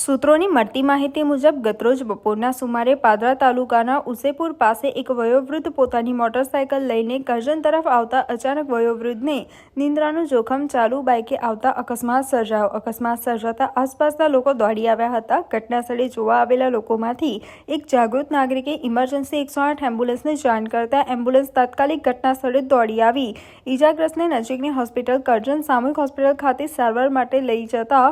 સૂત્રોની મળતી માહિતી મુજબ ગતરોજ બપોરના સુમારે પાદરા તાલુકાના ઉસેપુર પાસે એક વયોવૃદ્ધ પોતાની મોટરસાયકલ લઈને કરજણ તરફ આવતા અચાનક વયોવૃદ્ધને નિંદ્રાનું જોખમ ચાલુ બાઇકે આવતા અકસ્માત સર્જાયો. અકસ્માત સર્જાતા આસપાસના લોકો દોડી આવ્યા હતા. ઘટનાસ્થળે જોવા આવેલા લોકોમાંથી એક જાગૃત નાગરિકે ઇમરજન્સી 108 એમ્બ્યુલન્સને જાણ કરતા એમ્બ્યુલન્સ તાત્કાલિક ઘટનાસ્થળે દોડી આવી ઇજાગ્રસ્તને નજીકની હોસ્પિટલ કરજણ સામૂહિક હોસ્પિટલ ખાતે સારવાર માટે લઈ જતા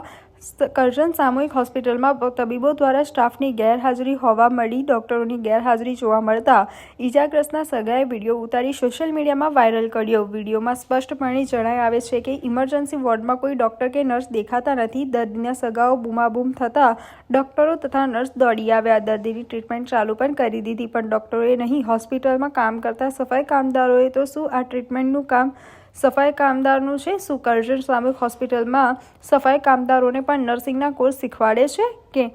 કરજણ સામૂહિક હોસ્પિટલમાં તબીબો દ્વારા સ્ટાફની ગેરહાજરી હોવા મળી ડોક્ટરોની ગેરહાજરી જોવા મળતા ઇજાગ્રસ્તના સગાએ વિડીયો ઉતારી સોશિયલ મીડિયામાં વાયરલ કર્યો. વિડીયોમાં સ્પષ્ટપણે જણાઈ આવે છે કે ઇમરજન્સી વોર્ડમાં કોઈ ડોક્ટર કે નર્સ દેખાતા નથી. દર્દીના સગાઓ બૂમાબૂમ થતા ડોક્ટરો તથા નર્સ દોડી આવ્યા. દર્દીની ટ્રીટમેન્ટ ચાલુ પણ કરી દીધી, પણ ડોક્ટરોએ નહીં. હોસ્પિટલમાં કામ કરતા સફાઈ કામદારોએ તો શું આ ટ્રીટમેન્ટનું કામ સફાઈ કામદારનું છે? શું કરજણ સામૂહિક હોસ્પિટલમાં સફાઈ કામદારોને પણ નર્સિંગના કોર્સ શીખવાડે છે કે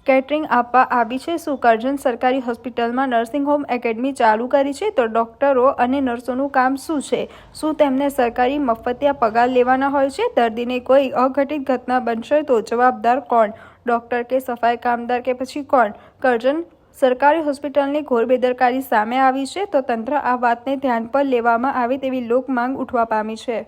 કેટરિંગ આપવા આવી છે? શું કરજણ સરકારી હોસ્પિટલમાં નર્સિંગ હોમ એકેડમી ચાલુ કરી છે? તો ડોક્ટરો અને નર્સોનું કામ શું છે? શું તેમને સરકારી મફતિયા પગાર લેવાના હોય છે? દર્દીને કોઈ અઘટિત ઘટના બનશે તો જવાબદાર કોણ? ડોક્ટર કે સફાઈ કામદાર કે પછી કોણ? કરજણ સરકારી હોસ્પિટલની ઘોર બેદરકારી સામે આવી છે, તો તંત્ર આ વાતને ધ્યાન પર લેવામાં આવે તેવી લોક માંગ ઉઠવા પામી છે.